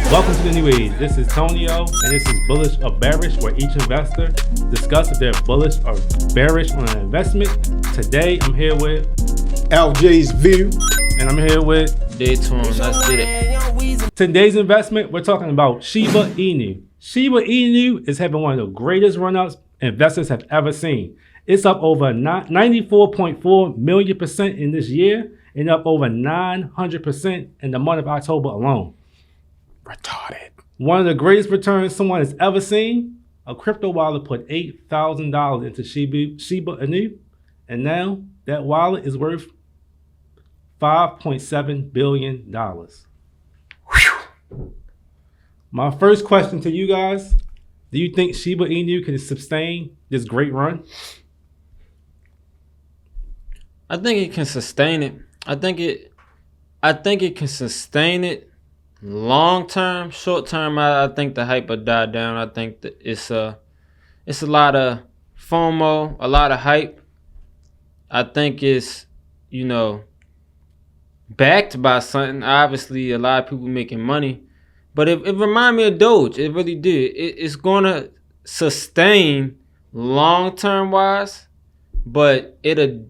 Welcome to the New Age. This is Tonio, and this is Bullish or Bearish, where each investor discusses if they're bullish or bearish on an investment. Today, I'm here with LJ's View, and I'm here with Datwan. Let's get it. Today's investment. We're talking about Shiba Inu. Shiba Inu is having one of the greatest run-ups investors have ever seen. It's up over 94.4 million% in this year, and up over 900% in the month of October alone. retarded. One of the greatest returns someone has ever seen. A crypto wallet put $8,000 into Shiba Inu, and now that wallet is worth $5.7 billion. Whew. My first question to you guys, do you think Shiba Inu can sustain this great run? I think it can sustain it. I think it can sustain it long term. Short term, I think the hype will die down. I think that it's a lot of FOMO, a lot of hype. I think it's, backed by something. Obviously, a lot of people making money. But it reminded me of Doge. It really did. It's going to sustain long term wise, but it'll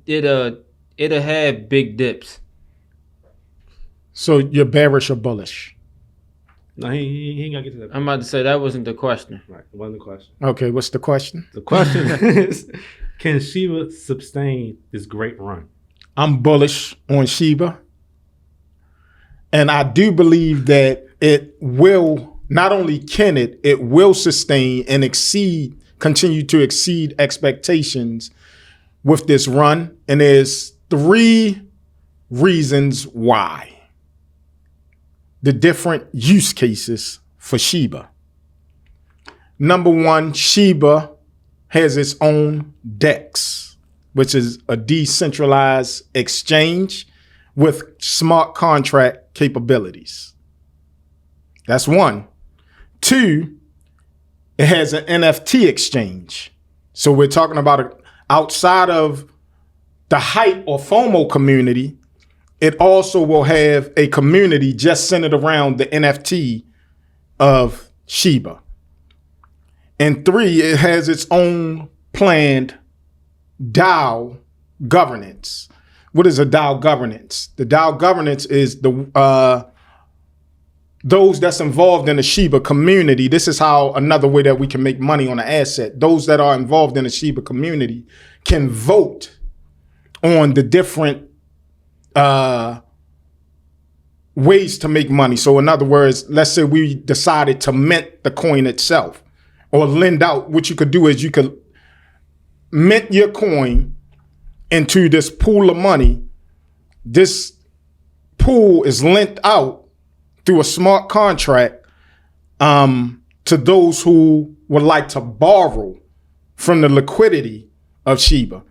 have big dips. So you're bearish or bullish? No, he ain't got to get to that. I'm about to say that wasn't the question. Right, it wasn't the question. Okay, what's the question? The question is, can Shiba sustain this great run? I'm bullish on Shiba. And I do believe that it will, not only can it will sustain and continue to exceed expectations with this run. And there's 3 reasons why. The different use cases for Shiba. Number 1, Shiba has its own DEX, which is a decentralized exchange with smart contract capabilities. That's 1. 2, it has an NFT exchange. So we're talking about outside of the hype or FOMO community, it also will have a community just centered around the NFT of Shiba. And 3, it has its own planned DAO governance. What is a DAO governance? The DAO governance is those that's involved in the Shiba community. This is how another way that we can make money on an asset. Those that are involved in the Shiba community can vote on the different ways to make money. So in other words, let's say we decided to mint the coin itself or lend out. What you could do is you could mint your coin into this pool of money. This pool is lent out through a smart contract to those who would like to borrow from the liquidity of Shiba.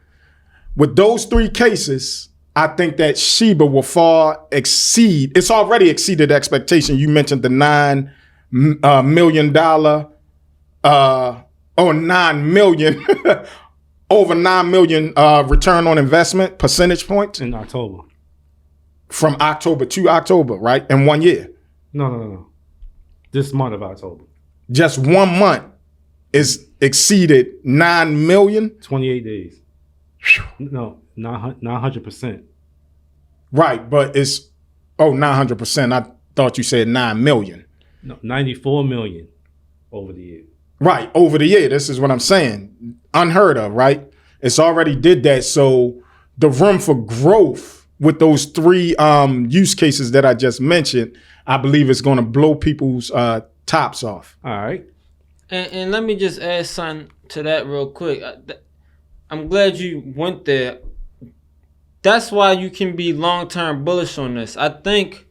With those 3 cases, I think that Shiba will far exceed. It's already exceeded expectation. You mentioned the $9 million, or 9 million, over 9 million return on investment percentage points In October. from October to October, right? In 1 year. No. This month of October. Just 1 month is exceeded 9 million. 28 days. No, 900%. Right, but it's 900%. I thought you said 9 million. No, 94 million over the year. Right, over the year. This is what I'm saying. Unheard of, right? It's already did that. So the room for growth with those 3 use cases that I just mentioned, I believe it's going to blow people's tops off. All right. And let me just add something to that real quick. I'm glad you went there. That's why you can be long-term bullish on this. I think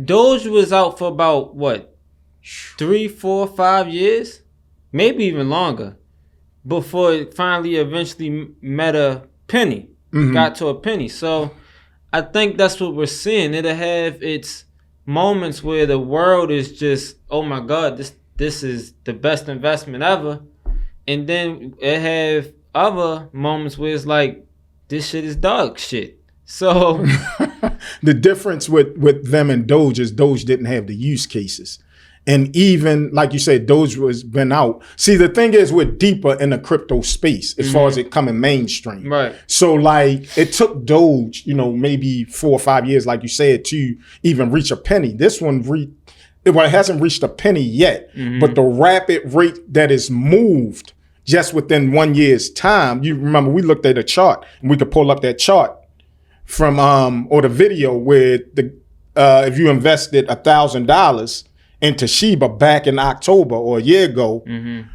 Doge was out for about, 3, 4, 5 years? Maybe even longer. Before it finally eventually met a penny. Got to a penny. So I think that's what we're seeing. It'll have its moments where the world is just, oh my God, this is the best investment ever. And then it have other moments where it's like, this shit is dog shit. So the difference with them and Doge is Doge didn't have the use cases. And even, like you said, Doge was been out. See, the thing is, we're deeper in the crypto space as far as it coming mainstream. Right. So, like, it took Doge, maybe 4 or 5 years, like you said, to even reach a penny. This one, it hasn't reached a penny yet. But the rapid rate that is moved just within 1 year's time, you remember we looked at a chart, and we could pull up that chart from, or the video where if you invested $1,000 into Shiba back in October or a year ago, it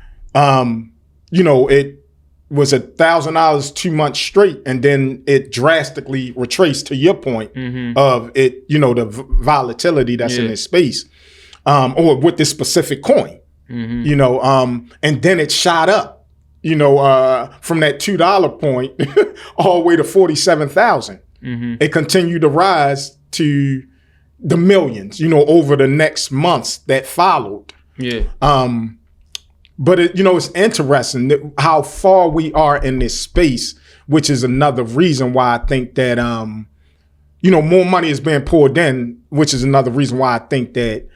was $1,000 2 months straight, and then it drastically retraced to your point of it, the volatility that's in this space, or with this specific coin, and then it shot up, from that $2 point all the way to 47,000. It continued to rise to the millions, over the next months that followed. Yeah. But it's interesting how far we are in this space, which is another reason why I think that, more money is being poured in, which is another reason why I think that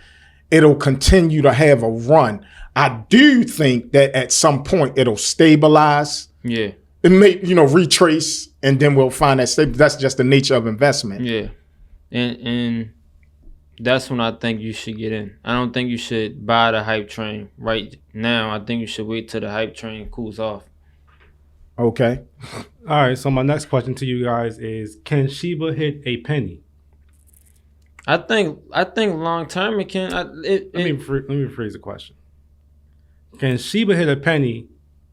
it'll continue to have a run. I do think that at some point it'll stabilize. Yeah. It may, retrace, and then we'll find that that's just the nature of investment. Yeah. And that's when I think you should get in. I don't think you should buy the hype train right now. I think you should wait till the hype train cools off. Okay. All right. So my next question to you guys is: can Shiba hit a penny? I think long term it can. Let me rephrase the question. Can Shiba hit a penny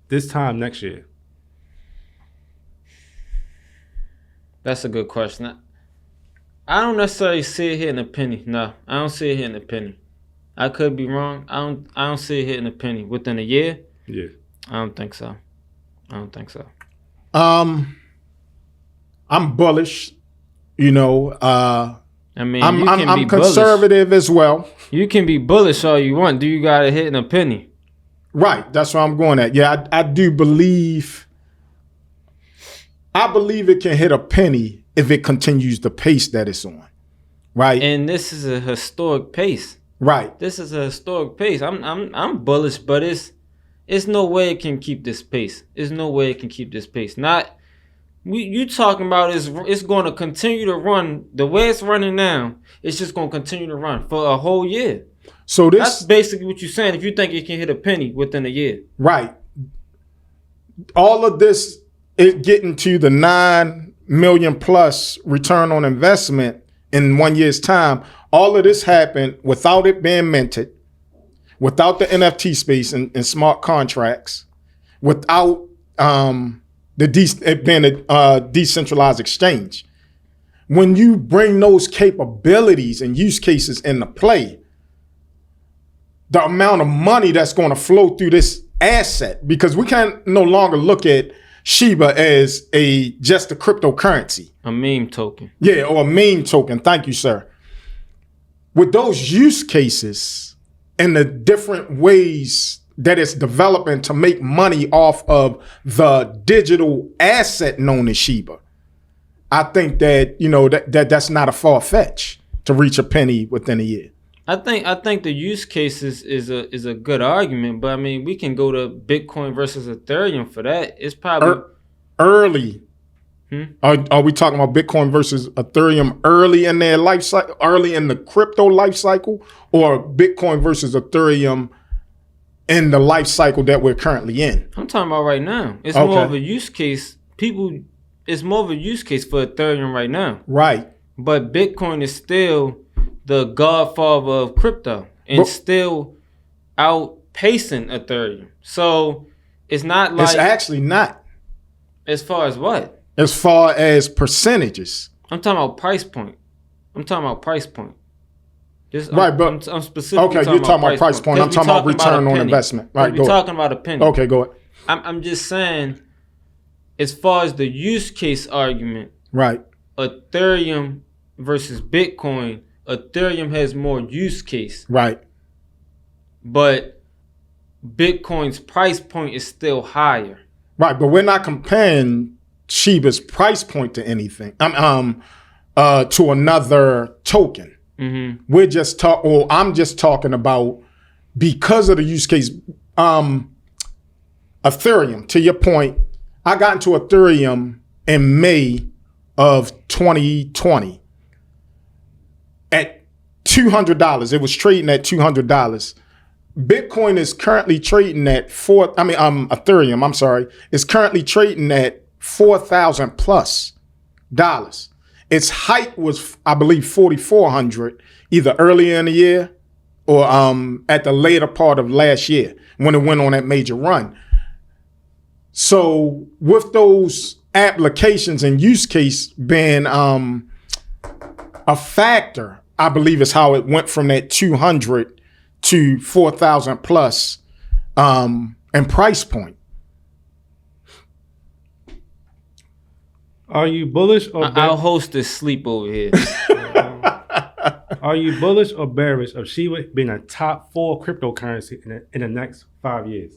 this time next year? That's a good question. I don't necessarily see it hitting a penny. No, I don't see it hitting a penny. I could be wrong. I don't see it hitting a penny within a year. Yeah. I don't think so. I'm bullish. I'm conservative as well. You can be bullish all you want. Do you got it hitting a penny? Right. That's what I'm going at. Yeah, I do believe. I believe it can hit a penny if it continues the pace that it's on, right? And this is a historic pace, right? This is a historic pace. I'm bullish, but it's no way it can keep this pace. There's no way it can keep this pace. You talking about it's going to continue to run the way it's running now. It's just going to continue to run for a whole year. So that's basically what you're saying. If you think it can hit a penny within a year, right? All of this is getting to the 9 million plus return on investment in 1 year's time. All of this happened without it being minted, without the NFT space and smart contracts, without it being a decentralized exchange. When you bring those capabilities and use cases into play, the amount of money that's going to flow through this asset, because we can no longer look at Shiba as just a cryptocurrency. A meme token. Yeah, or a meme token. Thank you, sir. With those use cases and the different ways that it's developing to make money off of the digital asset known as Shiba, I think that that's not a far fetch to reach a penny within a year. I think the use cases is a good argument, but I mean we can go to Bitcoin versus Ethereum for that. It's probably early. Are we talking about Bitcoin versus Ethereum early in their life cycle, early in the crypto life cycle, or Bitcoin versus Ethereum in the life cycle that we're currently in? I'm talking about right now. It's more of a use case. It's more of a use case for Ethereum right now. Right. But Bitcoin is still the godfather of crypto and still outpacing Ethereum. So it's not like... It's actually not. As far as what? As far as percentages. I'm talking about price point. Just, right, but... I'm specifically okay, you're talking about price point. I'm talking about return on investment. Right, we're talking about a penny. Okay, go ahead. I'm just saying, as far as the use case argument, right? Ethereum versus Bitcoin, Ethereum has more use case. Right. But Bitcoin's price point is still higher. Right, but we're not comparing Shiba's price point to anything. to another token. Mm-hmm. I'm just talking about because of the use case. Ethereum, to your point, I got into Ethereum in May of 2020 at $200. It was trading at $200. Bitcoin is currently trading at Ethereum, I'm sorry, is currently trading at $4,000 plus dollars. Its height was, I believe, 4,400 either earlier in the year or at the later part of last year when it went on that major run. So with those applications and use case being a factor, I believe is how it went from that 200 to 4,000 plus and price point. Are you bullish or bearish? I'll host this sleep over here. Are you bullish or bearish of Shiba being a top 4 cryptocurrency in the next 5 years?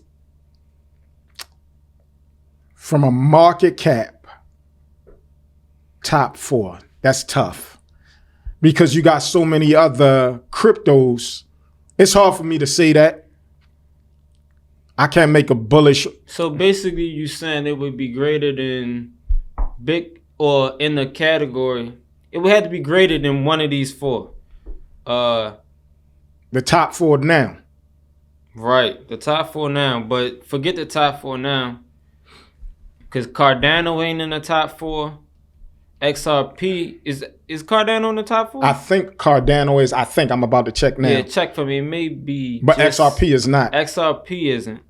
From a market cap, top 4, that's tough because you got so many other cryptos. It's hard for me to say that. I can't make a bullish. So basically you saying it would be greater than or in the category, it would have to be greater than one of these 4. The top 4 now. Right, the top 4 now, but forget the top 4 now. Because Cardano ain't in the top 4. XRP, is Cardano in the top 4? I think Cardano is. I think I'm about to check now. Yeah, check for me. It may be. But XRP is not. XRP isn't.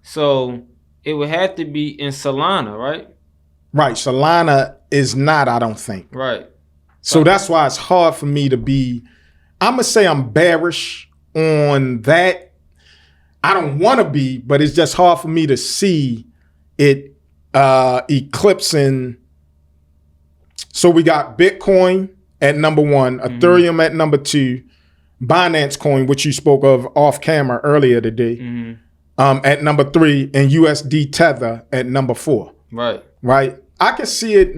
So it would have to be in Solana, right? Right. Solana is not, I don't think. Right. So that's why it's hard for me to be. I'm going to say I'm bearish on that. I don't want to be, but it's just hard for me to see it eclipsing. So we got Bitcoin at number 1, Ethereum at number 2, Binance Coin, which you spoke of off camera earlier today, at number 3, and USD Tether at number 4. Right. I can see it.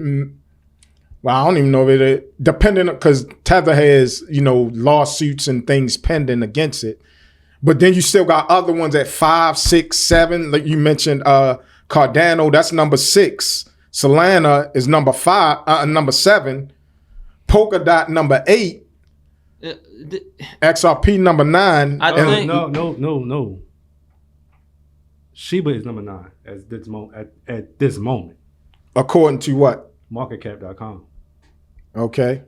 Well, I don't even know if it depending, because Tether has, lawsuits and things pending against it. But then you still got other ones at 5, 6, 7. Like you mentioned, Cardano, that's number 6. Solana is number 7. Polkadot number 8. XRP number 9. No. Shiba is number 9 at this moment. According to what? Marketcap.com. Okay.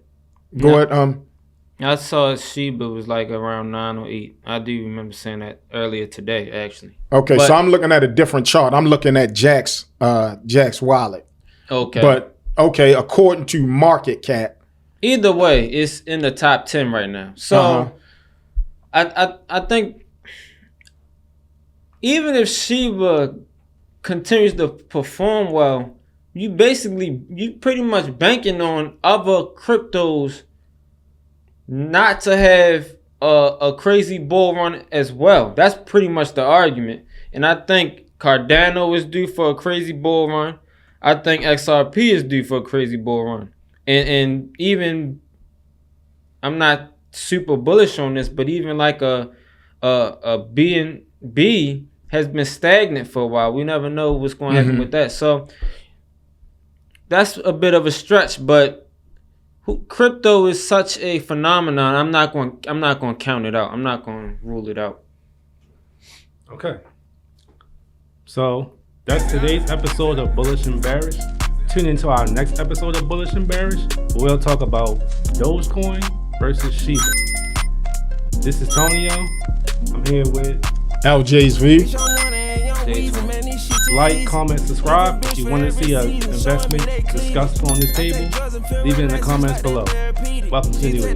Go ahead. I saw Shiba was like around 9 or 8. I do remember saying that earlier today, actually. Okay, so I'm looking at a different chart. I'm looking at Jaxx Wallet. Okay. But okay, according to market cap. Either way, it's in the top 10 right now. So I think even if Shiba continues to perform well, you pretty much banking on other cryptos not to have a crazy bull run as well. That's pretty much the argument. And I think Cardano is due for a crazy bull run. I think XRP is due for a crazy bull run. And even, I'm not super bullish on this, but even like a BNB has been stagnant for a while. We never know what's going to happen with that. So that's a bit of a stretch, but crypto is such a phenomenon. I'm not going to count it out. I'm not going to rule it out. Okay. So that's today's episode of Bullish and Bearish. Tune into our next episode of Bullish and Bearish. We'll talk about Dogecoin versus Shiba. This is Tonio. I'm here with LJ's. Like, comment, subscribe. If you want to see an investment discussed on this table, leave it in the comments below. Welcome to the video.